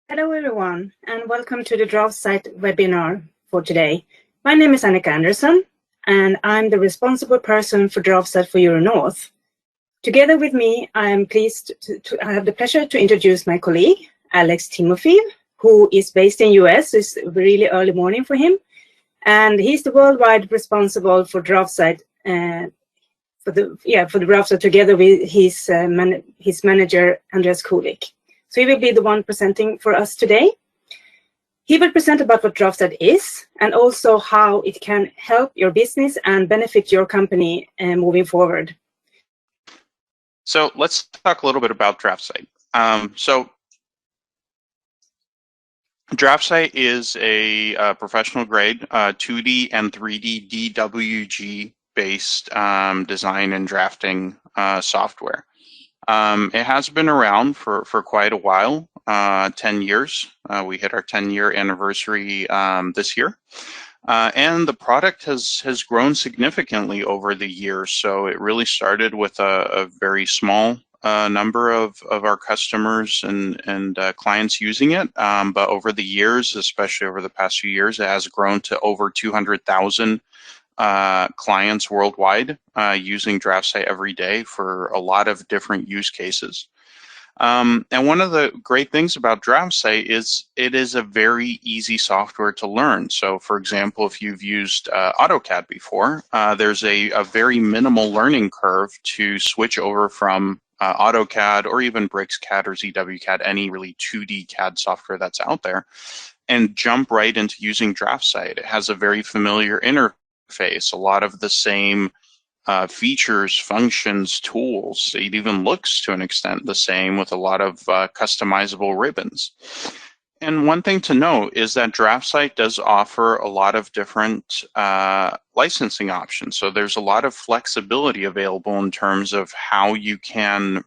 Hello everyone, and welcome to the DraftSight webinar for today. My name is Annika Andersson, and I'm the responsible person for DraftSight for Euro North. Together with me, I am pleased to have the pleasure to introduce my colleague, Alex Timofeev, who is based in US. It's really early morning for him, and he's the worldwide responsible for DraftSight for the DraftSight together with his manager, Andreas Kulik. So he will be the one presenting for us today. He will present about what DraftSight is and also how it can help your business and benefit your company moving forward. So let's talk a little bit about DraftSight. DraftSight is a professional grade 2D and 3D DWG-based design and drafting software. It has been around for quite a while, 10 years. We hit our 10-year anniversary this year. And the product has grown significantly over the years. So it really started with a very small number of our customers and clients using it. But over the years, especially over the past few years, it has grown to over 200,000 clients worldwide using DraftSight every day for a lot of different use cases. And one of the great things about DraftSight is it is a very easy software to learn. So for example, if you've used AutoCAD before, there's a very minimal learning curve to switch over from AutoCAD or even BricsCAD or ZWCAD, any really 2D CAD software that's out there, and jump right into using DraftSight. It has a very familiar interface, a lot of the same features, functions, tools. It even looks to an extent the same with a lot of customizable ribbons. And one thing to note is that DraftSight does offer a lot of different licensing options. So there's a lot of flexibility available in terms of how you can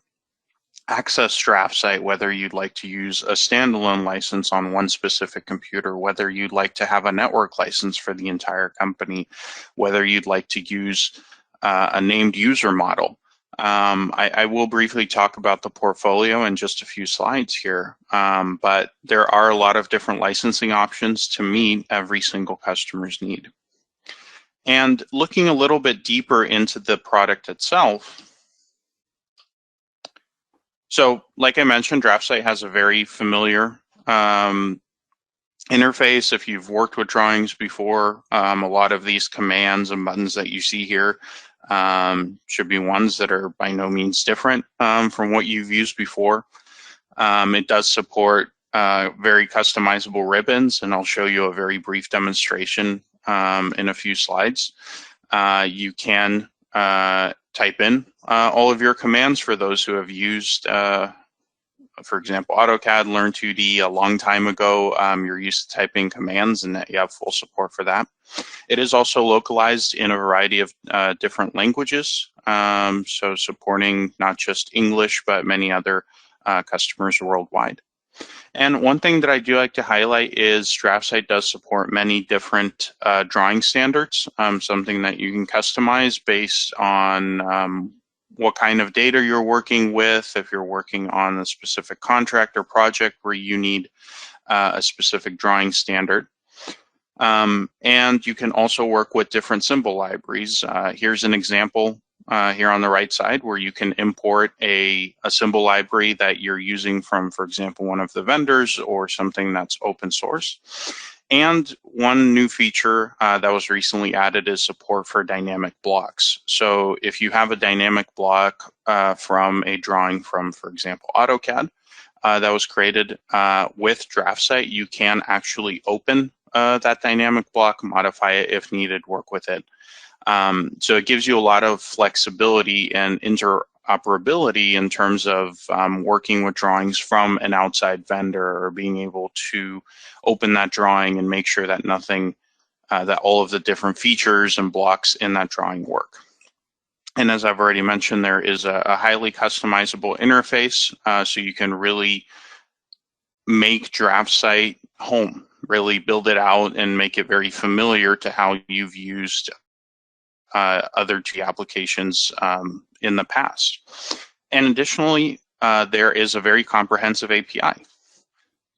access DraftSight, whether you'd like to use a standalone license on one specific computer, whether you'd like to have a network license for the entire company, whether you'd like to use a named user model. I will briefly talk about the portfolio in just a few slides here, but there are a lot of different licensing options to meet every single customer's need. And looking a little bit deeper into the product itself, so like I mentioned, DraftSight has a very familiar interface. If you've worked with drawings before, a lot of these commands and buttons that you see here should be ones that are by no means different from what you've used before. It does support very customizable ribbons, and I'll show you a very brief demonstration in a few slides. You can type in all of your commands for those who have used for example, AutoCAD, Learn 2D a long time ago. You're used to typing commands and you have full support for that. It is also localized in a variety of different languages, so supporting not just English, but many other customers worldwide. And one thing that I do like to highlight is DraftSight does support many different drawing standards, something that you can customize based on what kind of data you're working with, if you're working on a specific contract or project where you need a specific drawing standard. And you can also work with different symbol libraries. Here's an example here on the right side where you can import a symbol library that you're using from, for example, one of the vendors or something that's open source. And one new feature that was recently added is support for dynamic blocks. So if you have a dynamic block from a drawing from, for example, AutoCAD that was created with DraftSight, you can actually open that dynamic block, modify it if needed, work with it. So it gives you a lot of flexibility and interoperability in terms of working with drawings from an outside vendor or being able to open that drawing and make sure that nothing, that all of the different features and blocks in that drawing work. And as I've already mentioned, there is a highly customizable interface, so you can really make DraftSight home, really build it out and make it very familiar to how you've used other G applications in the past. And additionally, there is a very comprehensive API.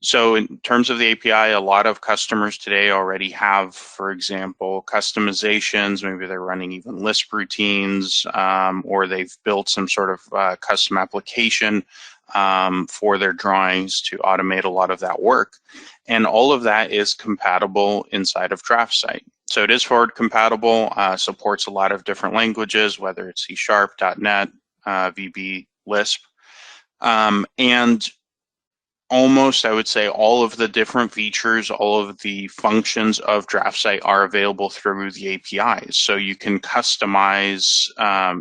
So in terms of the API, a lot of customers today already have, for example, customizations. Maybe they're running even Lisp routines, or they've built some sort of custom application for their drawings to automate a lot of that work. And all of that is compatible inside of DraftSight. So it is forward compatible, supports a lot of different languages, whether it's C#, .NET, VB, Lisp, and almost, I would say, all of the different features, all of the functions of DraftSight are available through the APIs. So you can customize,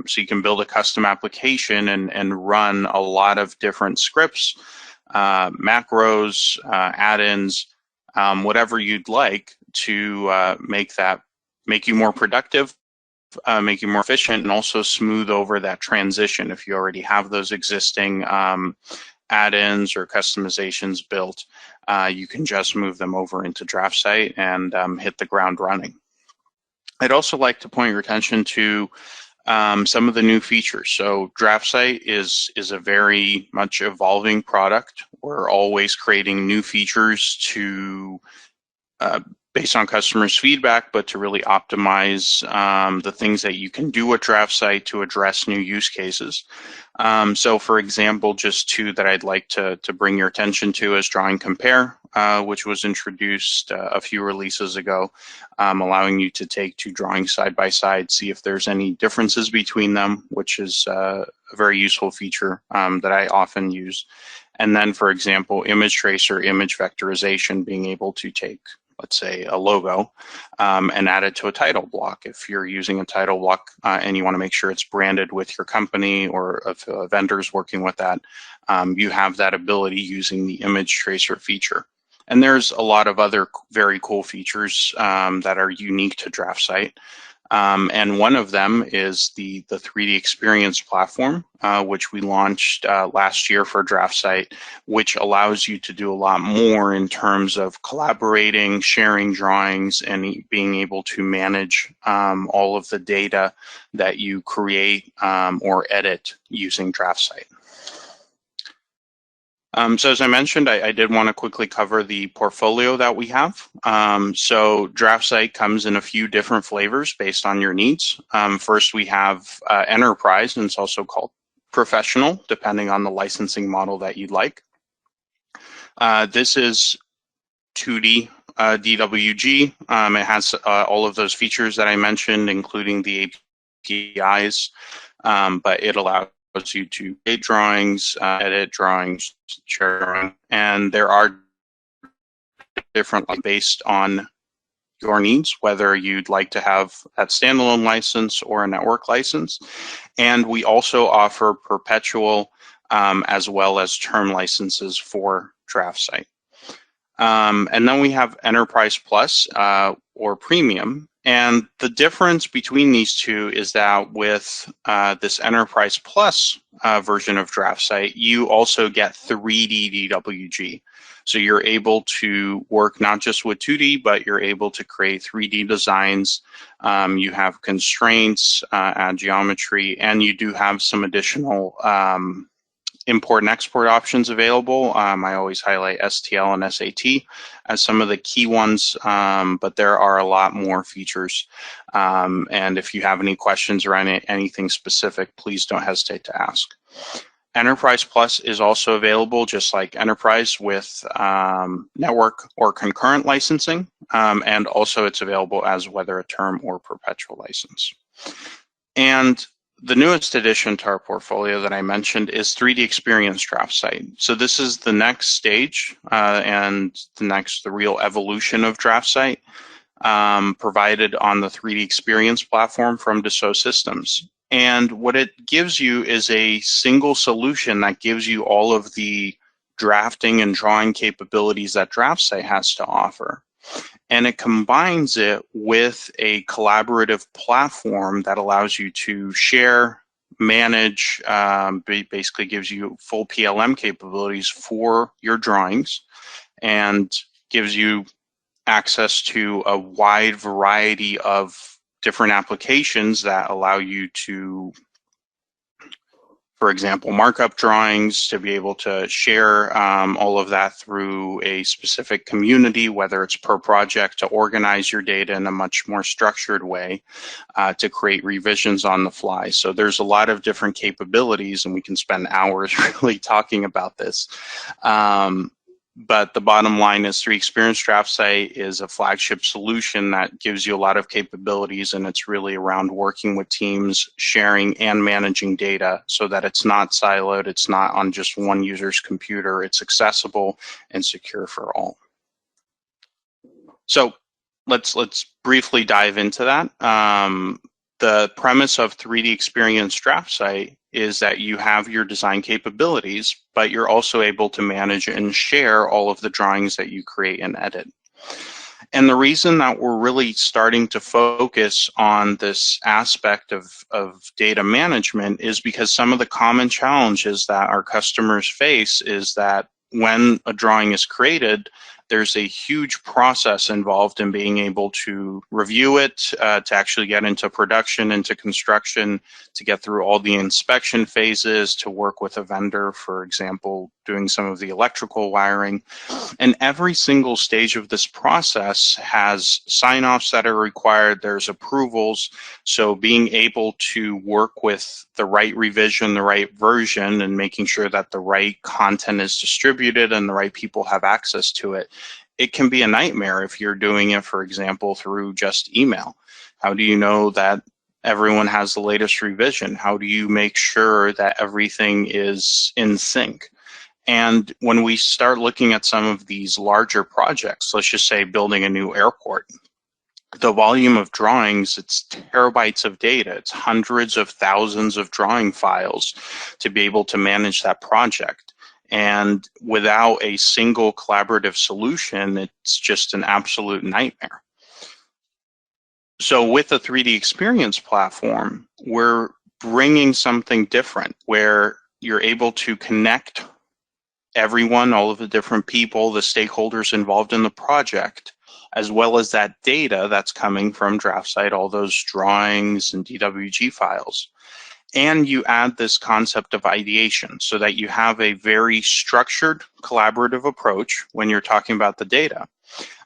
so you can build a custom application and run a lot of different scripts, macros, add-ins, whatever you'd like to make you more productive, make you more efficient, and also smooth over that transition. If you already have those existing add-ins or customizations built, you can just move them over into DraftSight and hit the ground running. I'd also like to point your attention to some of the new features. So DraftSight is a very much evolving product. We're always creating new features to based on customers' feedback, but to really optimize the things that you can do with DraftSight to address new use cases. So for example, just two that I'd like to bring your attention to is Draw and Compare, which was introduced a few releases ago, allowing you to take two drawings side by side, see if there's any differences between them, which is a very useful feature that I often use. And then, for example, image tracer, image vectorization, being able to take, let's say, a logo and add it to a title block. If you're using a title block and you want to make sure it's branded with your company, or if a vendor's working with that, you have that ability using the image tracer feature. And there's a lot of other very cool features that are unique to DraftSight. And one of them is the 3D Experience platform, which we launched last year for DraftSight, which allows you to do a lot more in terms of collaborating, sharing drawings, and being able to manage all of the data that you create or edit using DraftSight. So as I mentioned, I did want to quickly cover the portfolio that we have. So DraftSight comes in a few different flavors based on your needs. First, we have Enterprise, and it's also called Professional, depending on the licensing model that you'd like. This is 2D DWG. It has all of those features that I mentioned, including the APIs, but it allows you to create drawings, edit drawings, share drawings, and there are different based on your needs, whether you'd like to have that standalone license or a network license. And we also offer perpetual as well as term licenses for DraftSight. And then we have Enterprise Plus or Premium. And the difference between these two is that with this Enterprise Plus version of DraftSight, you also get 3D DWG. So you're able to work not just with 2D, but you're able to create 3D designs. You have constraints, add geometry, and you do have some additional import and export options available. I always highlight STL and SAT as some of the key ones, but there are a lot more features. And if you have any questions around anything specific, please don't hesitate to ask. Enterprise Plus is also available, just like Enterprise, with network or concurrent licensing, and also it's available as whether a term or perpetual license. And the newest addition to our portfolio that I mentioned is 3D Experience DraftSight. So this is the next stage and the real evolution of DraftSight, provided on the 3D Experience platform from Dassault Systems. And what it gives you is a single solution that gives you all of the drafting and drawing capabilities that DraftSight has to offer. And it combines it with a collaborative platform that allows you to share, manage, basically gives you full PLM capabilities for your drawings, and gives you access to a wide variety of different applications that allow you to for example, markup drawings, to be able to share all of that through a specific community, whether it's per project, to organize your data in a much more structured way, to create revisions on the fly. So there's a lot of different capabilities, and we can spend hours really talking about this. But the bottom line is 3D Experience DraftSight is a flagship solution that gives you a lot of capabilities, and it's really around working with teams, sharing and managing data so that it's not siloed, it's not on just one user's computer, it's accessible and secure for all. So let's briefly dive into that. The premise of 3D Experience DraftSight is that you have your design capabilities, but you're also able to manage and share all of the drawings that you create and edit. And the reason that we're really starting to focus on this aspect of data management is because some of the common challenges that our customers face is that when a drawing is created, there's a huge process involved in being able to review it, to actually get into production, into construction, to get through all the inspection phases, to work with a vendor, for example, doing some of the electrical wiring. And every single stage of this process has sign-offs that are required, there's approvals. So being able to work with the right revision, the right version, and making sure that the right content is distributed and the right people have access to it, it can be a nightmare if you're doing it, for example, through just email. How do you know that everyone has the latest revision? How do you make sure that everything is in sync? And when we start looking at some of these larger projects, let's just say building a new airport, the volume of drawings, it's terabytes of data, it's hundreds of thousands of drawing files to be able to manage that project. And without a single collaborative solution, it's just an absolute nightmare. So with the 3D Experience platform, we're bringing something different where you're able to connect everyone, all of the different people, the stakeholders involved in the project, as well as that data that's coming from DraftSight, all those drawings and DWG files. And you add this concept of ideation so that you have a very structured, collaborative approach when you're talking about the data.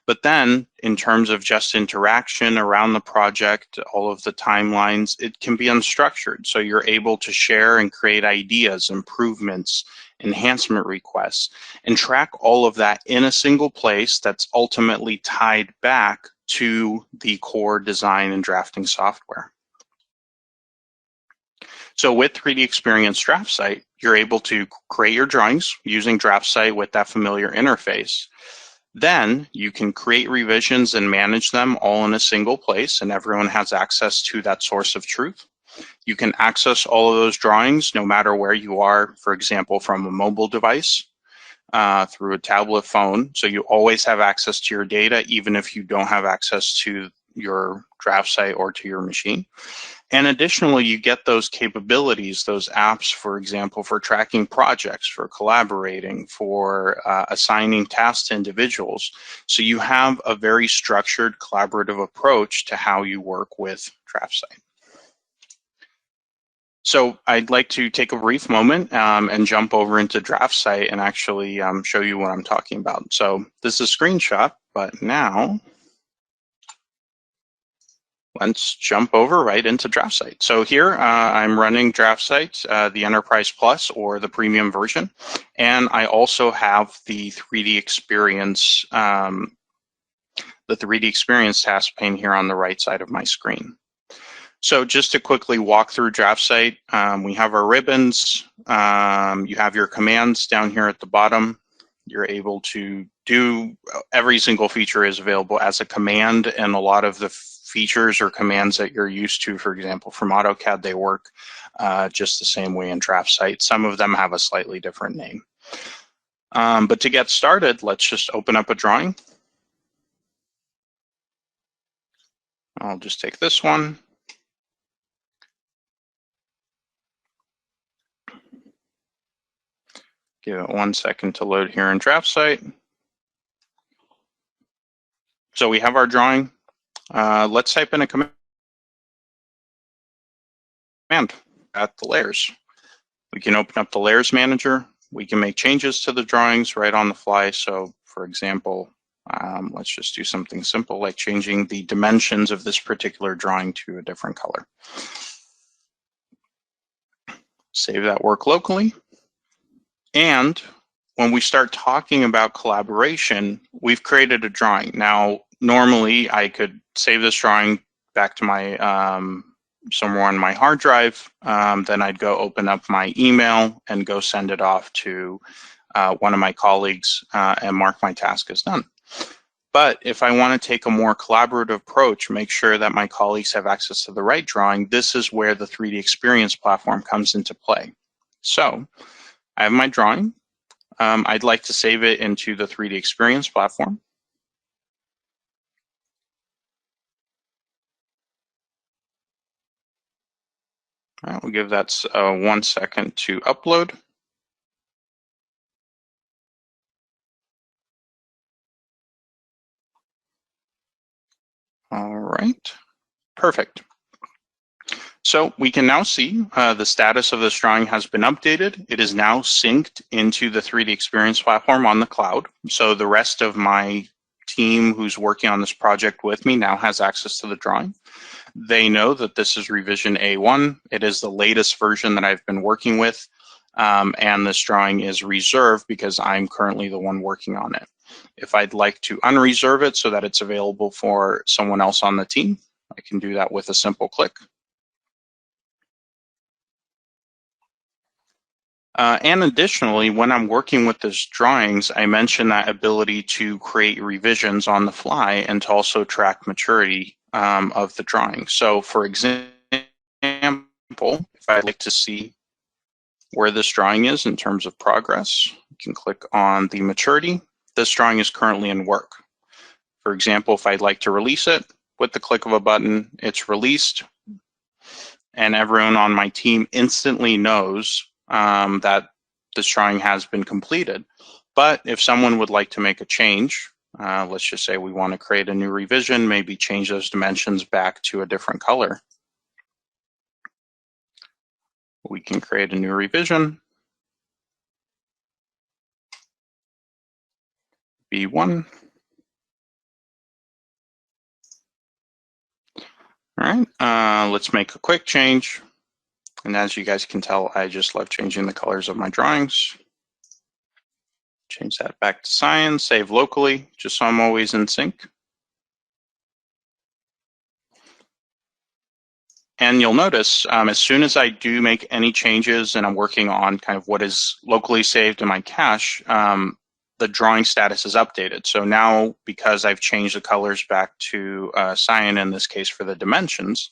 But then, in terms of just interaction around the project, all of the timelines, it can be unstructured. So you're able to share and create ideas, improvements, enhancement requests, and track all of that in a single place that's ultimately tied back to the core design and drafting software. So with 3D Experience DraftSight, you're able to create your drawings using DraftSight with that familiar interface. Then you can create revisions and manage them all in a single place, and everyone has access to that source of truth. You can access all of those drawings no matter where you are, for example, from a mobile device, through a tablet phone. So you always have access to your data, even if you don't have access to your DraftSight or to your machine. And additionally, you get those capabilities, those apps, for example, for tracking projects, for collaborating, for assigning tasks to individuals. So you have a very structured, collaborative approach to how you work with DraftSight. So I'd like to take a brief moment and jump over into DraftSight and actually show you what I'm talking about. So this is a screenshot, but now let's jump over right into DraftSight. So here I'm running DraftSight, the Enterprise Plus or the premium version. And I also have the 3D Experience, task pane here on the right side of my screen. So just to quickly walk through DraftSight, we have our ribbons. You have your commands down here at the bottom. You're able to do, every single feature is available as a command, and a lot of the features or commands that you're used to, for example, from AutoCAD, they work just the same way in DraftSight. Some of them have a slightly different name. But to get started, let's just open up a drawing. I'll just take this one. Give it 1 second to load here in DraftSight. So we have our drawing. Let's type in a command at the layers. We can open up the Layers Manager. We can make changes to the drawings right on the fly. So for example, let's just do something simple like changing the dimensions of this particular drawing to a different color. Save that work locally. And when we start talking about collaboration, we've created a drawing. Now, normally I could save this drawing back to my somewhere on my hard drive. Then I'd go open up my email and go send it off to one of my colleagues and mark my task as done. But if I want to take a more collaborative approach, make sure that my colleagues have access to the right drawing, this is where the 3D Experience platform comes into play. So I have my drawing. I'd like to save it into the 3D Experience platform. All right, we'll give that 1 second to upload. All right, perfect. So we can now see the status of this drawing has been updated. It is now synced into the 3D Experience platform on the cloud. So the rest of my team who's working on this project with me now has access to the drawing. They know that this is revision A1. It is the latest version that I've been working with. And this drawing is reserved because I'm currently the one working on it. If I'd like to unreserve it so that it's available for someone else on the team, I can do that with a simple click. And additionally, when I'm working with these drawings, I mentioned that ability to create revisions on the fly and to also track maturity of the drawing. So for example, if I'd like to see where this drawing is in terms of progress, you can click on the maturity. This drawing is currently in work. For example, if I'd like to release it, with the click of a button, it's released. And everyone on my team instantly knows that this drawing has been completed. But if someone would like to make a change, let's just say we want to create a new revision, maybe change those dimensions back to a different color. We can create a new revision. B1. All right, let's make a quick change. And as you guys can tell, I just love changing the colors of my drawings. Change that back to cyan, save locally, just so I'm always in sync. And you'll notice as soon as I do make any changes and I'm working on kind of what is locally saved in my cache, the drawing status is updated. So now, because I've changed the colors back to cyan in this case for the dimensions,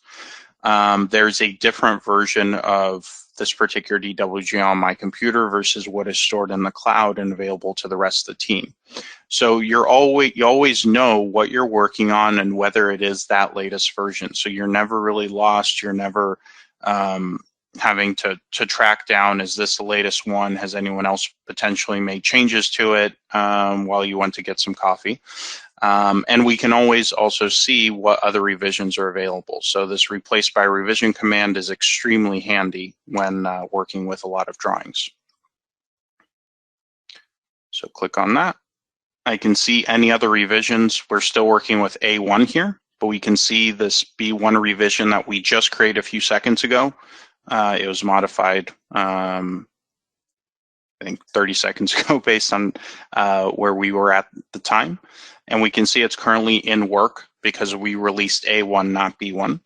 there's a different version of this particular DWG on my computer versus what is stored in the cloud and available to the rest of the team. So you always know what you're working on and whether it is that latest version. So you're never really lost. You're never having to track down, is this the latest one? Has anyone else potentially made changes to it while you went to get some coffee? And we can always also see what other revisions are available. So this replace by revision command is extremely handy when working with a lot of drawings. So click on that. I can see any other revisions. We're still working with A1 here, but we can see this B1 revision that we just created a few seconds ago. It was modified, I think 30 seconds ago based on where we were at the time. And we can see it's currently in work because we released A1, not B1.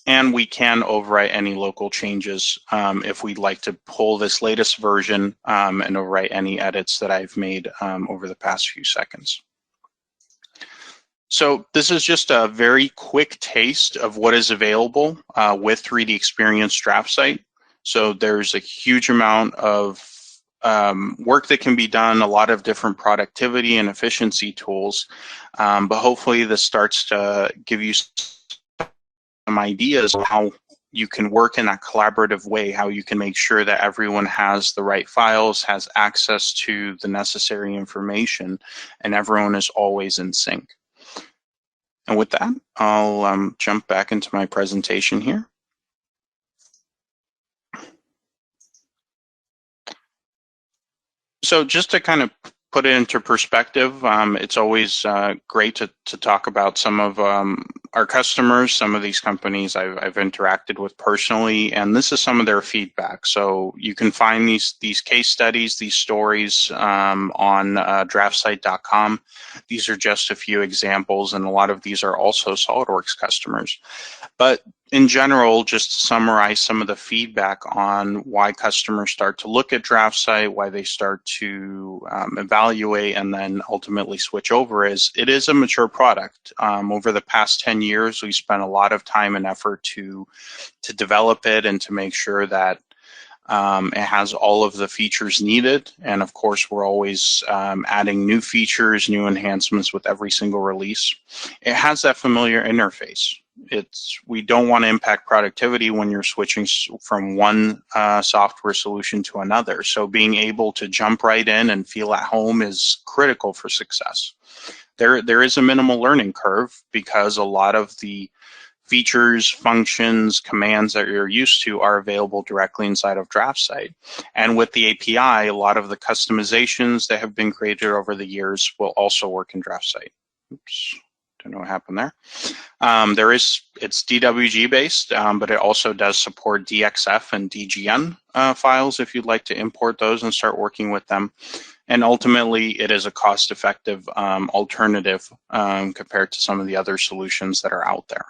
And we can overwrite any local changes if we'd like to pull this latest version and overwrite any edits that I've made over the past few seconds. So this is just a very quick taste of what is available with 3D Experience DraftSight. So there's a huge amount of work that can be done, a lot of different productivity and efficiency tools, but hopefully this starts to give you some ideas of how you can work in that collaborative way, how you can make sure that everyone has the right files, has access to the necessary information, and everyone is always in sync. And with that, I'll jump back into my presentation here. So just to kind of put it into perspective, it's always great to talk about some of our customers, some of these companies I've interacted with personally, and this is some of their feedback. So you can find these case studies, these stories on DraftSight.com. These are just a few examples, and a lot of these are also SOLIDWORKS customers. But in general, just to summarize some of the feedback on why customers start to look at DraftSight, why they start to evaluate and then ultimately switch over, is it is a mature product. Over the past 10 years, we spent a lot of time and effort to develop it and to make sure that it has all of the features needed. And of course, we're always adding new features, new enhancements with every single release. It has that familiar interface. We don't want to impact productivity when you're switching from one software solution to another. So being able to jump right in and feel at home is critical for success. There is a minimal learning curve because a lot of the features, functions, commands that you're used to are available directly inside of DraftSight. And with the API, a lot of the customizations that have been created over the years will also work in DraftSight. Oops. Don't know what happened there. It's DWG-based, but it also does support DXF and DGN files if you'd like to import those and start working with them. And ultimately, it is a cost-effective alternative compared to some of the other solutions that are out there.